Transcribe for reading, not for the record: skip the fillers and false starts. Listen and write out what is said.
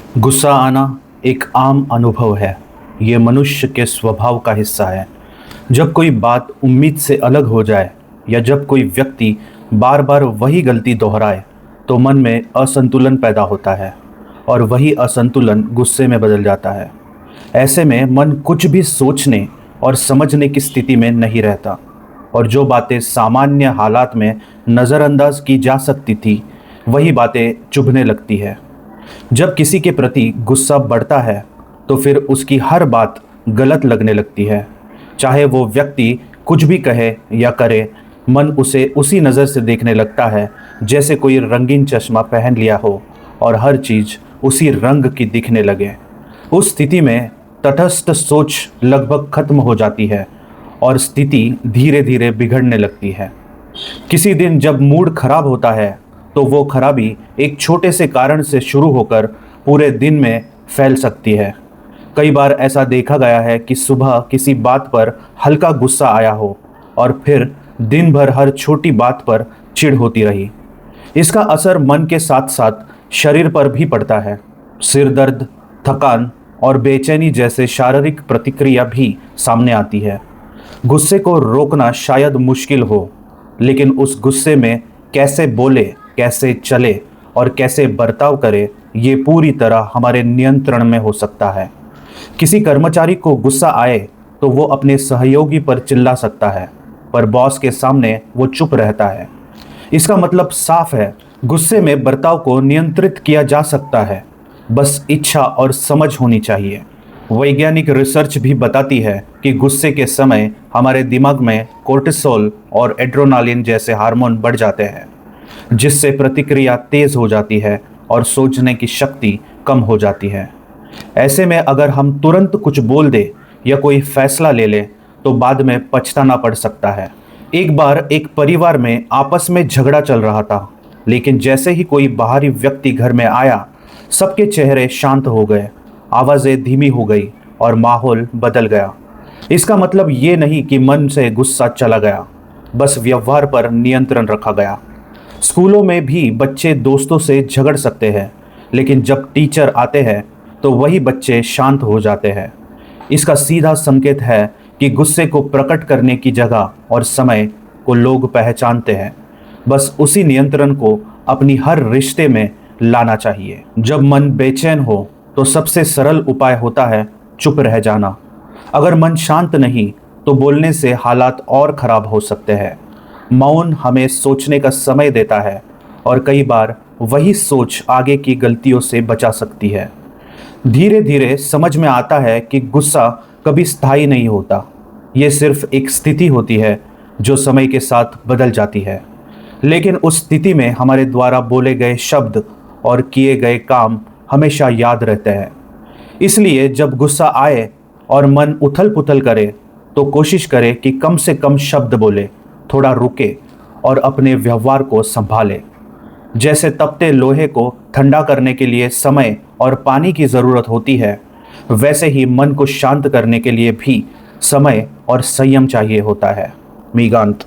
गुस्सा आना एक आम अनुभव है। ये मनुष्य के स्वभाव का हिस्सा है। जब कोई बात उम्मीद से अलग हो जाए या जब कोई व्यक्ति बार बार वही गलती दोहराए तो मन में असंतुलन पैदा होता है और वही असंतुलन गुस्से में बदल जाता है। ऐसे में मन कुछ भी सोचने और समझने की स्थिति में नहीं रहता और जो बातें सामान्य हालात में नज़रअंदाज की जा सकती थी वही बातें चुभने लगती है। जब किसी के प्रति गुस्सा बढ़ता है तो फिर उसकी हर बात गलत लगने लगती है। चाहे वो व्यक्ति कुछ भी कहे या करे, मन उसे उसी नज़र से देखने लगता है जैसे कोई रंगीन चश्मा पहन लिया हो और हर चीज़ उसी रंग की दिखने लगे। उस स्थिति में तटस्थ सोच लगभग खत्म हो जाती है और स्थिति धीरे धीरे बिगड़ने लगती है। किसी दिन जब मूड खराब होता है तो वो खराबी एक छोटे से कारण से शुरू होकर पूरे दिन में फैल सकती है। कई बार ऐसा देखा गया है कि सुबह किसी बात पर हल्का गुस्सा आया हो और फिर दिन भर हर छोटी बात पर चिढ़ होती रही। इसका असर मन के साथ साथ शरीर पर भी पड़ता है। सिर दर्द, थकान और बेचैनी जैसे शारीरिक प्रतिक्रिया भी सामने आती है। गुस्से को रोकना शायद मुश्किल हो, लेकिन उस गुस्से में कैसे बोले, कैसे चले और कैसे बर्ताव करे, ये पूरी तरह हमारे नियंत्रण में हो सकता है। किसी कर्मचारी को गुस्सा आए तो वो अपने सहयोगी पर चिल्ला सकता है, पर बॉस के सामने वो चुप रहता है। इसका मतलब साफ है, गुस्से में बर्ताव को नियंत्रित किया जा सकता है, बस इच्छा और समझ होनी चाहिए। वैज्ञानिक रिसर्च भी बताती है कि गुस्से के समय हमारे दिमाग में कोर्टिसोल और एड्रेनालिन जैसे हार्मोन बढ़ जाते हैं, जिससे प्रतिक्रिया तेज हो जाती है और सोचने की शक्ति कम हो जाती है। ऐसे में अगर हम तुरंत कुछ बोल दे या कोई फैसला ले लें तो बाद में पछताना पड़ सकता है। एक बार एक परिवार में आपस में झगड़ा चल रहा था, लेकिन जैसे ही कोई बाहरी व्यक्ति घर में आया, सबके चेहरे शांत हो गए, आवाज़ें धीमी हो गई और माहौल बदल गया। इसका मतलब ये नहीं कि मन से गुस्सा चला गया, बस व्यवहार पर नियंत्रण रखा गया। स्कूलों में भी बच्चे दोस्तों से झगड़ सकते हैं, लेकिन जब टीचर आते हैं तो वही बच्चे शांत हो जाते हैं। इसका सीधा संकेत है कि गुस्से को प्रकट करने की जगह और समय को लोग पहचानते हैं। बस उसी नियंत्रण को अपनी हर रिश्ते में लाना चाहिए। जब मन बेचैन हो तो सबसे सरल उपाय होता है चुप रह जाना। अगर मन शांत नहीं तो बोलने से हालात और ख़राब हो सकते हैं। मौन हमें सोचने का समय देता है और कई बार वही सोच आगे की गलतियों से बचा सकती है। धीरे धीरे समझ में आता है कि गुस्सा कभी स्थायी नहीं होता। ये सिर्फ एक स्थिति होती है जो समय के साथ बदल जाती है, लेकिन उस स्थिति में हमारे द्वारा बोले गए शब्द और किए गए काम हमेशा याद रहते हैं। इसलिए जब गुस्सा आए और मन उथल पुथल करे तो कोशिश करे कि कम से कम शब्द बोले, थोड़ा रुके और अपने व्यवहार को संभाले। जैसे तपते लोहे को ठंडा करने के लिए समय और पानी की ज़रूरत होती है, वैसे ही मन को शांत करने के लिए भी समय और संयम चाहिए होता है। मीगांत।